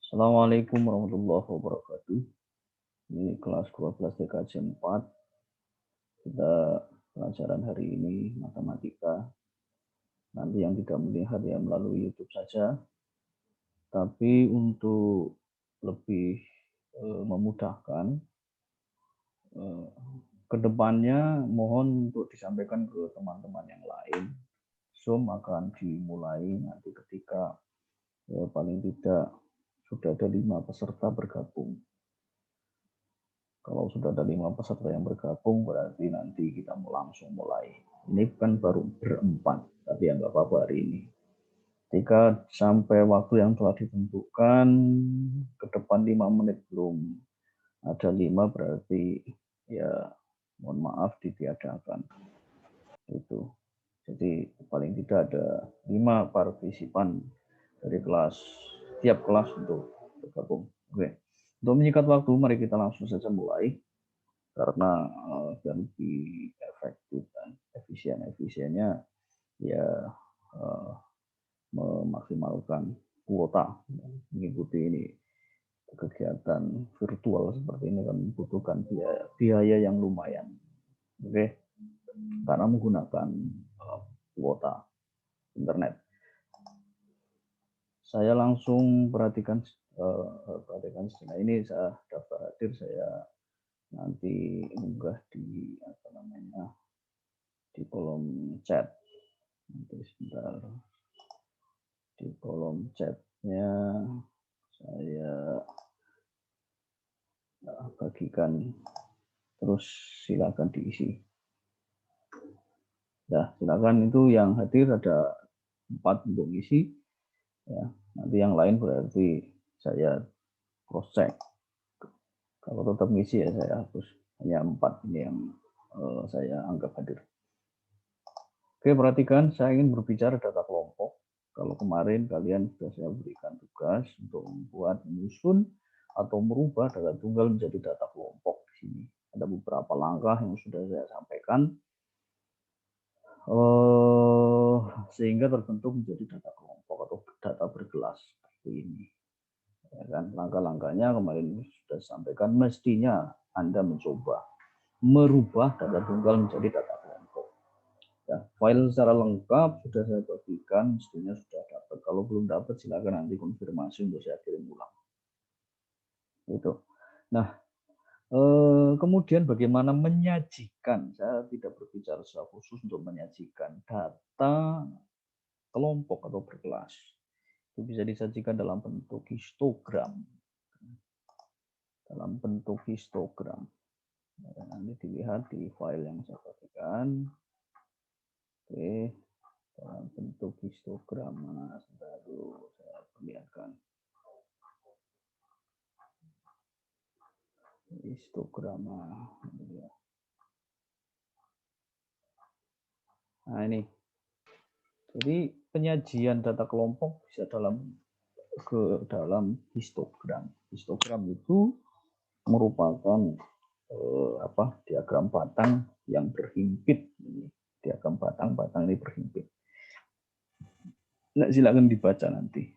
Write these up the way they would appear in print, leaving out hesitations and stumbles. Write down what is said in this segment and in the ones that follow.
Assalamualaikum warahmatullahi wabarakatuh. Ini kelas 12 TKJ 4. Kita pelajaran hari ini matematika. Nanti yang tidak melihat ya melalui YouTube saja. Tapi untuk lebih memudahkan, kedepannya mohon untuk disampaikan ke teman-teman yang lain. Zoom akan dimulai nanti ketika paling tidak sudah ada 5 peserta bergabung. Kalau sudah ada 5 peserta yang bergabung, berarti nanti kita mau langsung mulai. Ini kan baru berempat, tapi ya nggak apa-apa hari ini. Jika sampai waktu yang telah ditentukan, ke depan 5 menit belum ada 5, berarti ya mohon maaf ditiadakan. Itu. Jadi paling tidak ada 5 partisipan dari tiap kelas untuk bergabung. Oke. Untuk menyingkat waktu, mari kita langsung saja mulai. Karena biar lebih efektif dan efisiennya ya memaksimalkan kuota mengikuti ini kegiatan virtual seperti ini kan membutuhkan biaya yang lumayan, oke, karena menggunakan kuota internet. Saya langsung perhatikan ini saya daftar hadir, saya nanti unggah di di kolom chat. Nanti sebentar, di kolom chatnya saya bagikan, terus silakan diisi. Nah, silakan, itu yang hadir ada 4 untuk isi. Ya, nanti yang lain berarti saya cross check. Kalau tetap ngisi ya saya hapus. Hanya 4 ini yang saya anggap hadir. Oke, perhatikan, saya ingin berbicara data kelompok. Kalau kemarin kalian sudah saya berikan tugas untuk membuat, menyusun, atau merubah data tunggal menjadi data kelompok di sini. Ada beberapa langkah yang sudah saya sampaikan, sehingga terbentuk menjadi data kelompok atau data berkelas seperti ini. Ya kan? Langkah-langkahnya kemarin sudah sampaikan, mestinya Anda mencoba merubah data tunggal menjadi data kelompok. Ya, file secara lengkap sudah saya bagikan, mestinya sudah dapat. Kalau belum dapat, silakan nanti konfirmasi untuk saya kirim ulang. Itu. Nah, kemudian bagaimana menyajikan? Saya tidak berbicara secara khusus untuk menyajikan data kelompok atau berkelas. Itu bisa disajikan dalam bentuk histogram. Nanti dilihat di file yang saya bagikan. Oke, dalam bentuk histogram. Sebentar dulu saya perlihatkan. Histogram. Nah, ini. Jadi penyajian data kelompok bisa ke dalam histogram. Histogram itu merupakan diagram batang yang berhimpit. Diagram batang ini berhimpit. Nah, silakan dibaca nanti.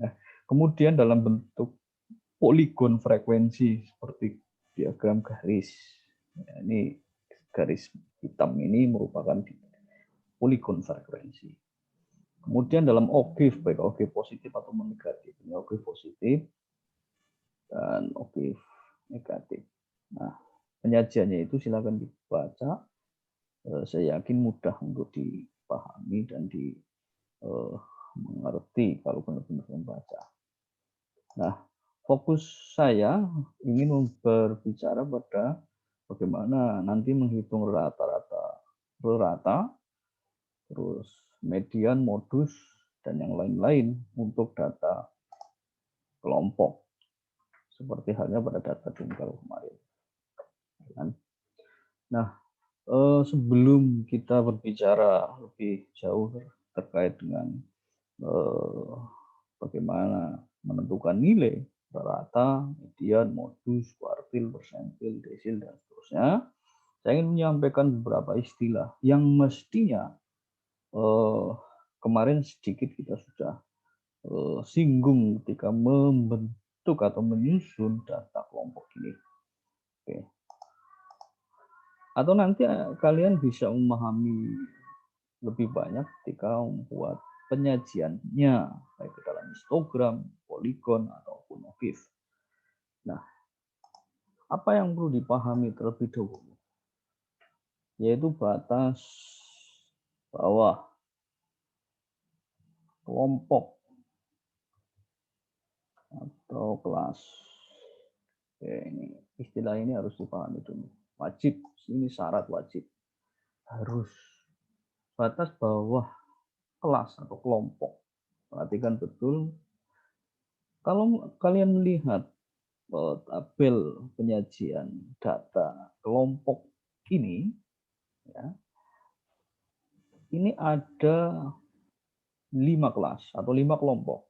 Nah, kemudian dalam bentuk poligon frekuensi seperti diagram garis. Nah, ini garis hitam ini merupakan poligon frekuensi. Kemudian dalam ogive, baik ogive positif atau negatif. Ini ogive positif dan ogive negatif. Nah, penyajiannya itu silakan dibaca. Saya yakin mudah untuk dipahami dan mengerti kalau benar-benar membaca. Nah, fokus saya ingin berbicara pada bagaimana nanti menghitung rata, terus median, modus, dan yang lain-lain untuk data kelompok. Seperti halnya pada data tunggal kemarin. Nah, sebelum kita berbicara lebih jauh terkait dengan bagaimana menentukan nilai rata, median, modus, kuartil, persentil, desil, dan seterusnya, saya ingin menyampaikan beberapa istilah yang mestinya kemarin sedikit kita sudah singgung ketika membentuk atau menyusun data kelompok ini. Oke. Atau nanti kalian bisa memahami lebih banyak ketika membuat penyajiannya, baik ke dalam histogram, poligon, ataupun OGIF. Nah, apa yang perlu dipahami terlebih dahulu? Yaitu batas bawah kelompok atau kelas. Oke, ini istilah ini harus dipahami dulu. Wajib, ini syarat wajib. Harus batas bawah kelas atau kelompok. Perhatikan betul. Kalau kalian melihat tabel penyajian data kelompok ini, ya, ini ada 5 kelas atau 5 kelompok.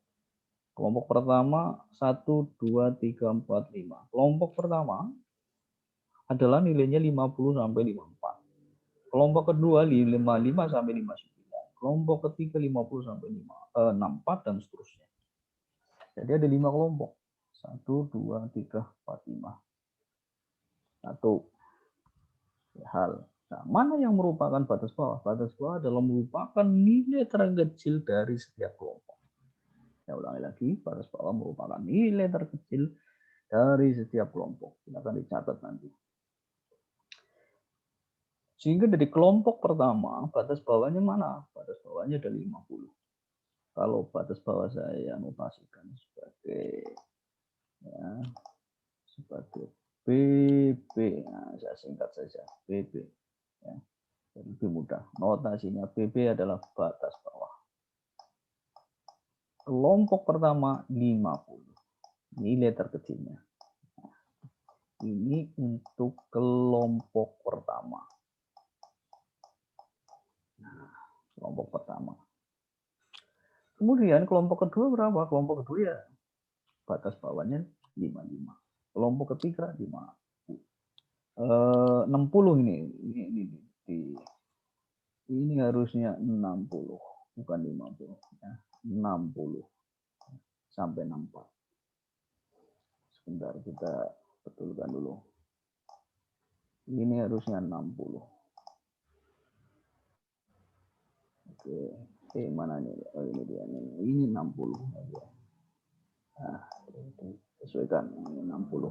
Kelompok pertama 1, 2, 3, 4, 5. Kelompok pertama adalah nilainya 50 sampai 54. Kelompok kedua 55 sampai 59. Kelompok ketiga 50 sampai 64 dan seterusnya. Jadi ada 5 kelompok. 1, 2, 3, 4, 5. Satu hal. Nah, mana yang merupakan batas bawah? Batas bawah adalah merupakan nilai terkecil dari setiap kelompok. Saya ulangi lagi, batas bawah merupakan nilai terkecil dari setiap kelompok. Silakan dicatat nanti. Sehingga dari kelompok pertama, batas bawahnya mana? Batas bawahnya ada 50. Kalau batas bawah saya notasikan sebagai BB. Nah, saya singkat saja, BB. Ya, lebih mudah. Notasinya BB adalah batas bawah. Kelompok pertama 50. Nilai terkecilnya. Ini untuk kelompok pertama. Nah, kelompok pertama. Kemudian kelompok kedua berapa? Kelompok kedua ya batas bawahnya 55. Kelompok ketiga 5. 60 ini harusnya 60 bukan 50 ya. 60 sampai 64. Sebentar kita betulkan dulu. Ini harusnya 60. Oke, mana nih? Oh, ini dia nih. Ini 60 aja. Nah, sesuaikan ini 60.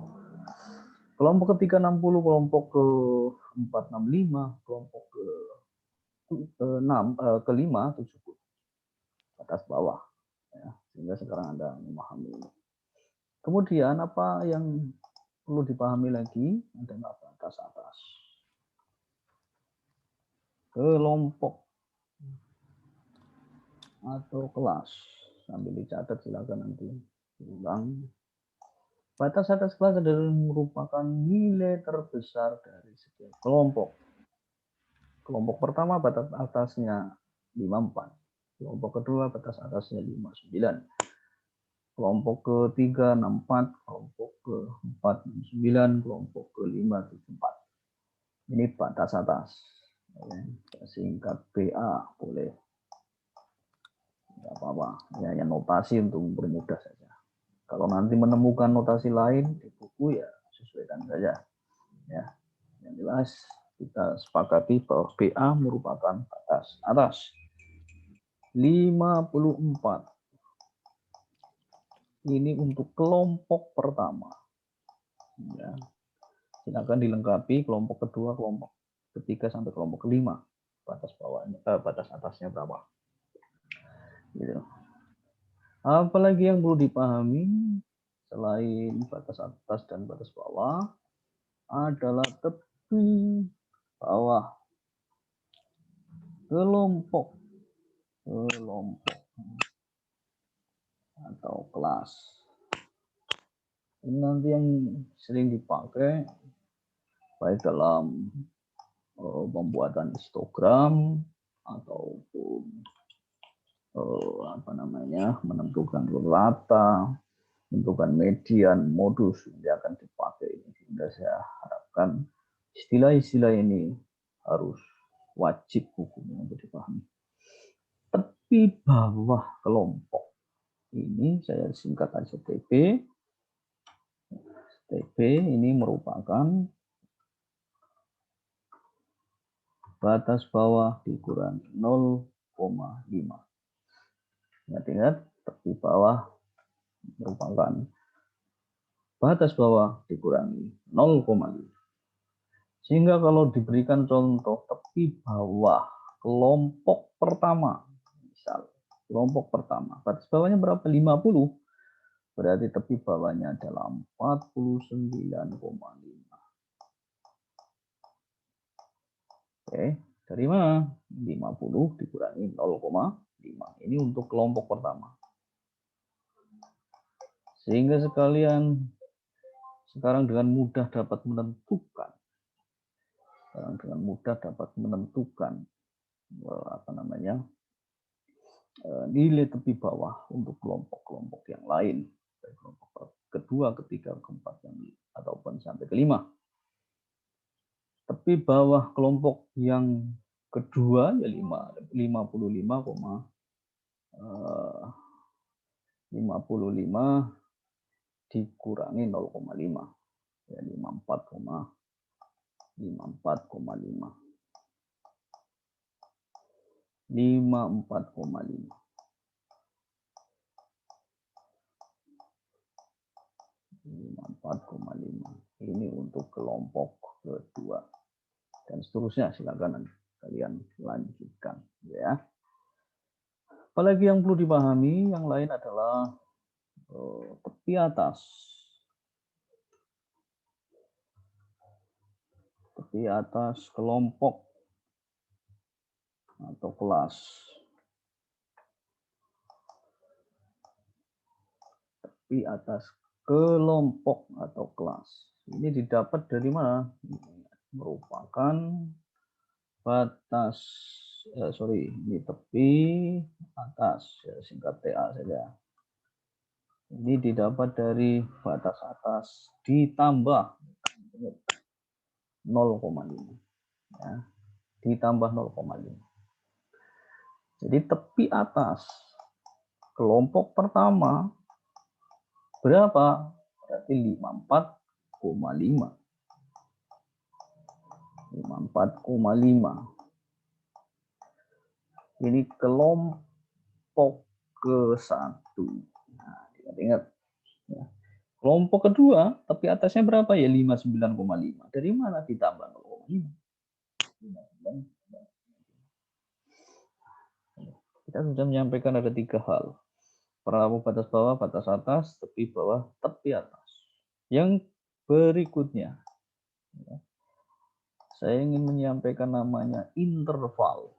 Kelompok ketiga 60, kelompok ke-4 65, kelompok ke-5 70. Batas bawah ya. Sehingga sekarang Anda memahami ini. Kemudian apa yang perlu dipahami lagi adalah batas atas. Kelompok atau kelas. Sambil dicatat silakan nanti ulang. Batas atas kelas adalah merupakan nilai terbesar dari setiap kelompok. Kelompok pertama batas atasnya 54. Kelompok kedua batas atasnya 59. Kelompok ketiga 64, kelompok keempat 69, kelompok kelima 74. Ini batas atas. Singkat BA boleh. Tidak apa-apa. Ya, notasi untuk mempermudah saja. Kalau nanti menemukan notasi lain di buku ya sesuaikan saja. Ya, yang jelas kita sepakati bahwa BA merupakan batas atas. 54. Ini untuk kelompok pertama. Ya. Silakan dilengkapi kelompok kedua, kelompok ketiga sampai kelompok kelima. Batas bawahnya, batas atasnya berapa? Gitu. Apalagi yang perlu dipahami selain batas atas dan batas bawah adalah tepi bawah kelompok atau kelas. Ini nanti yang sering dipakai baik dalam pembuatan histogram ataupun menentukan rata, menentukan median, modus yang akan dipakai ini. Sehingga saya harapkan istilah-istilah ini harus wajib hukumnya untuk dipahami. Tepi bawah kelompok ini saya singkat aja TP. TB ini merupakan batas bawah dikurangi 0,5. Ingat-ingat, tepi bawah merupakan batas bawah dikurangi 0,5. Sehingga kalau diberikan contoh tepi bawah kelompok pertama, misal kelompok pertama, batas bawahnya berapa? 50. Berarti tepi bawahnya adalah 49,5. Oke, dari mana? 50 dikurangi 0,5. Ini untuk kelompok pertama. Sehingga sekalian sekarang dengan mudah dapat menentukan nilai tepi bawah untuk kelompok-kelompok yang lain, kelompok kedua, ketiga, keempat, ataupun sampai kelima. Tepi bawah kelompok yang kedua ya 55 dikurangi 0,5 ya 54,5. 54,5. Ini untuk kelompok kedua dan seterusnya. Silakan kalian lanjutkan ya. Apalagi yang perlu dipahami, yang lain adalah tepi atas. Tepi atas kelompok atau kelas. Tepi atas kelompok atau kelas. Ini didapat dari mana? Merupakan batas, ini tepi atas, ya, singkat TA saja. Ini didapat dari batas atas ditambah 0,5. Ya, ditambah 0,5. Jadi tepi atas kelompok pertama berapa? Berarti 54,5. 54,5. Ini kelompok ke-1. Nah, ingat ya. Kelompok kedua, tepi atasnya berapa ya? 59,5. Dari mana ditambah 0,5? Kita sudah menyampaikan ada 3 hal. Pertama batas bawah, batas atas, tepi bawah, tepi atas. Yang berikutnya, ya, saya ingin menyampaikan namanya interval.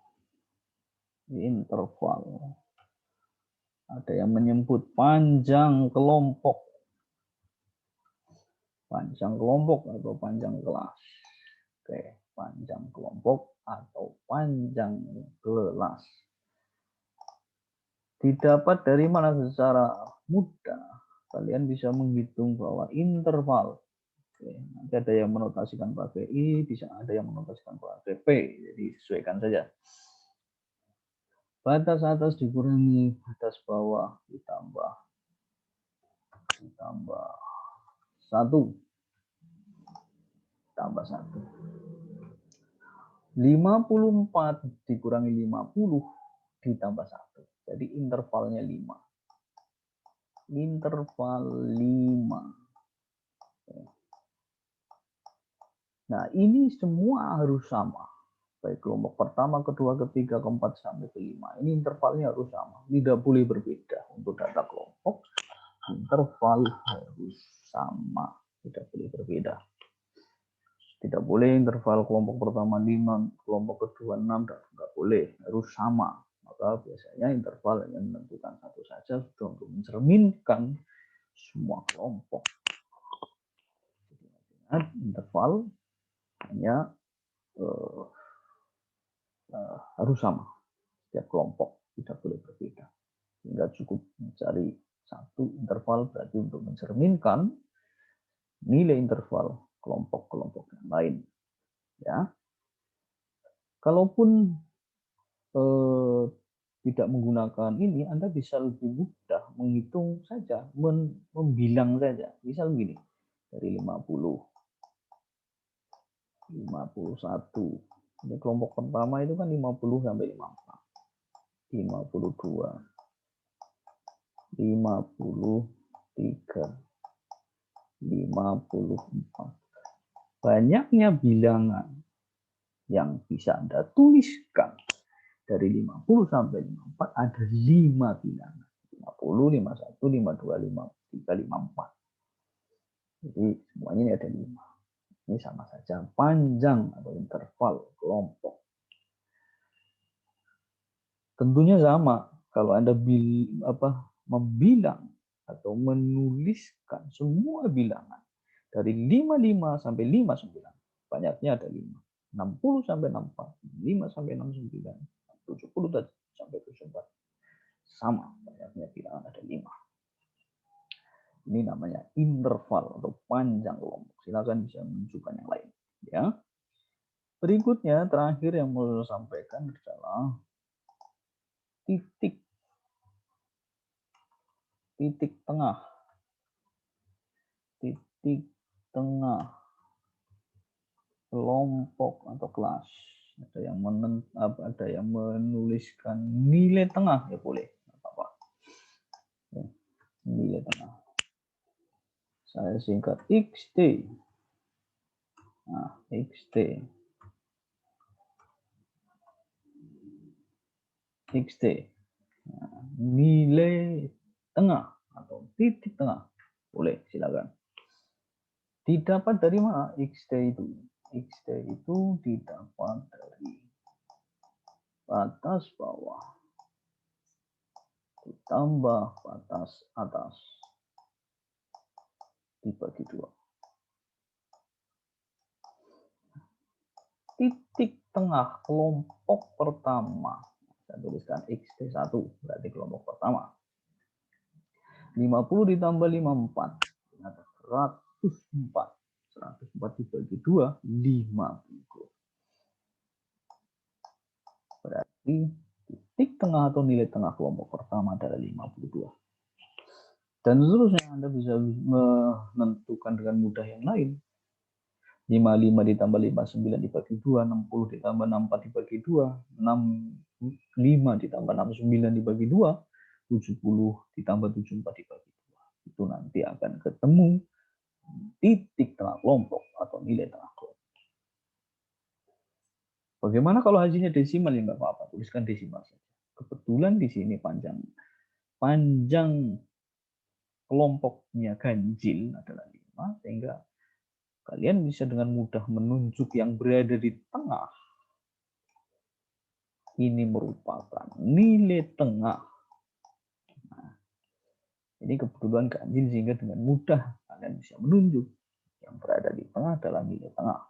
Interval. Ada yang menyebut panjang kelompok. Panjang kelompok atau panjang kelas. Oke, panjang kelompok atau panjang kelas. Didapat dari mana? Secara mudah kalian bisa menghitung bahwa interval. Oke, nanti ada yang menotasikan pakai I, bisa ada yang menotasikan pakai P. Jadi sesuaikan saja. Batas atas dikurangi batas bawah ditambah 1. Tambah 1. 54 dikurangi 50 ditambah 1. Jadi intervalnya 5. Interval 5. Nah, ini semua harus sama. Baik kelompok pertama, kedua, ketiga, keempat, sampai kelima. Ini intervalnya harus sama. Tidak boleh berbeda. Untuk data kelompok, interval harus sama. Tidak boleh berbeda. Tidak boleh interval kelompok pertama 5, kelompok kedua 6, tidak boleh. Harus sama. Maka biasanya interval yang menentukan satu saja sudah untuk mencerminkan semua kelompok. Interval hanya harus sama. Setiap kelompok tidak boleh berbeda. Sehingga cukup mencari satu interval berarti untuk mencerminkan nilai interval kelompok-kelompok yang lain. Ya, kalaupun tidak menggunakan ini, Anda bisa lebih mudah menghitung saja, membilang saja. Misal begini, dari 50. 51. Ini kelompok pertama itu kan 50 sampai 54. 52. 53. 54. Banyaknya bilangan yang bisa Anda tuliskan dari 50 sampai 54 ada 5 bilangan. 50, 51, 52, 53, 54. Jadi semuanya ini ada 5. Ini sama saja panjang atau interval kelompok. Tentunya sama kalau Anda membilang atau menuliskan semua bilangan dari 55 sampai 59. Banyaknya ada 5. 60 sampai 64, 5 sampai 69, 70 sampai 74. Sama banyaknya bilangan ada 5. Ini namanya interval atau panjang kelompok. Silakan bisa menunjukkan yang lain. Ya. Berikutnya, terakhir yang mau saya sampaikan adalah titik tengah. Titik tengah kelompok atau kelas. Ada yang menuliskan nilai tengah, ya boleh. Apa-apa. Nilai tengah. Saya singkat XT. Nah, XT. Nah, nilai tengah atau titik tengah. Boleh, silakan. Didapat dari mana XT itu? XT itu didapat dari batas bawah ditambah batas atas dibagi 2. Titik tengah kelompok pertama. Saya tuliskan XT1, berarti kelompok pertama. 50 ditambah 54. 104. 104 dibagi 2, 50. Berarti titik tengah atau nilai tengah kelompok pertama adalah 52. Dan seterusnya Anda bisa menentukan dengan mudah yang lain. 55 ditambah 59 dibagi 2, 60 ditambah 64 dibagi 2, 65 ditambah 69 dibagi 2, 70 ditambah 74 dibagi 2. Itu nanti akan ketemu titik tengah kelompok atau nilai tengah kelompok. Bagaimana kalau hasilnya desimal? Ya nggak apa-apa, tuliskan desimal saja. Kebetulan di sini panjang kelompoknya ganjil adalah 5, sehingga kalian bisa dengan mudah menunjuk yang berada di tengah. Ini merupakan nilai tengah. Nah, ini kebetulan ganjil sehingga dengan mudah kalian bisa menunjuk yang berada di tengah adalah nilai tengah.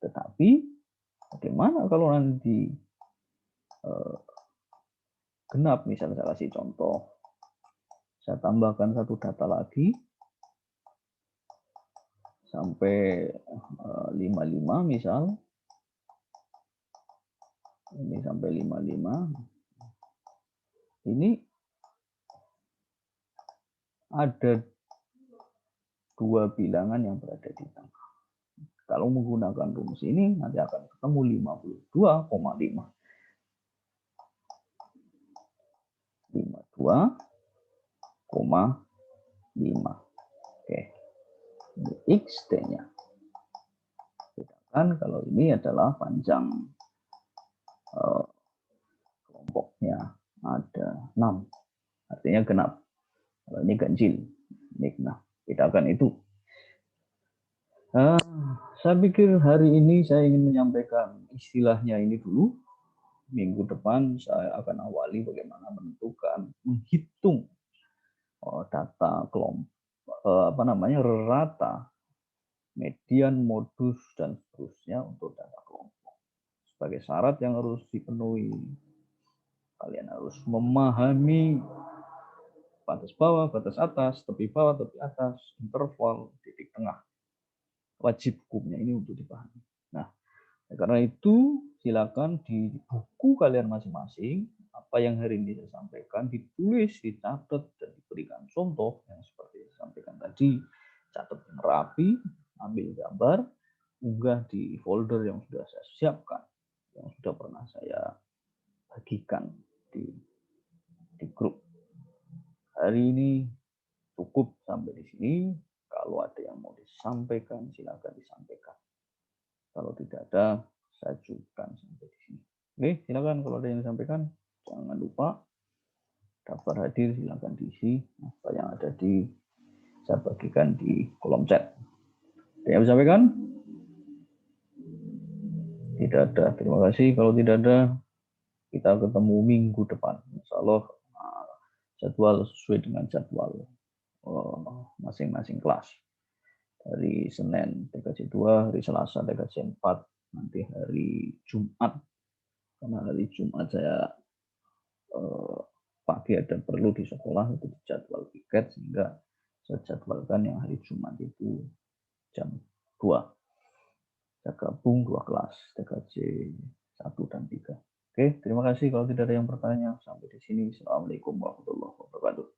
Tetapi bagaimana kalau nanti genap? Misalnya saya kasih contoh. Saya tambahkan satu data lagi. Sampai 55 misal. Ini sampai 55. Ini ada 2 bilangan yang berada di tengah. Kalau menggunakan rumus ini nanti akan ketemu 52,5. 52,5. Oke. Ini XT-nya. Sedangkan kalau ini adalah panjang kelompoknya ada 6. Artinya genap. Kalau ini ganjil. Ini genap. Bedakan itu. Saya pikir hari ini saya ingin menyampaikan istilahnya ini dulu. Minggu depan saya akan awali bagaimana menentukan, menghitung data kelompok, rata, median, modus, dan seterusnya untuk data kelompok. Sebagai syarat yang harus dipenuhi, kalian harus memahami batas bawah, batas atas, tepi bawah, tepi atas, interval, titik tengah. Wajib hukumnya ini untuk dipahami. Nah, karena itu silakan di buku kalian masing-masing apa yang hari ini saya sampaikan ditulis, dicatat, dan diberikan contoh yang seperti saya sampaikan tadi. Catat yang rapi, ambil gambar, unggah di folder yang sudah saya siapkan, yang sudah pernah saya bagikan di grup. Hari ini cukup sampai di sini. Kalau ada yang mau disampaikan, silakan disampaikan. Kalau tidak ada, saya cukupkan sampai di sini. Oke, silakan kalau ada yang disampaikan. Jangan lupa daftar hadir, silakan diisi apa yang ada saya bagikan di kolom chat. Ada yang disampaikan? Tidak ada. Terima kasih. Kalau tidak ada, kita ketemu minggu depan. Insya Allah jadwal sesuai dengan jadwal masing-masing kelas. Hari Senin TKJ 2, hari Selasa TKJ 4, nanti hari Jumat. Karena hari Jumat saya pagi ada perlu di sekolah, itu jadwal piket, sehingga saya jadwalkan yang hari Jumat itu jam 2. Saya gabung 2 kelas, TKJ 1 dan 3. Oke, terima kasih. Kalau tidak ada yang bertanya, sampai di sini. Assalamualaikum warahmatullahi wabarakatuh.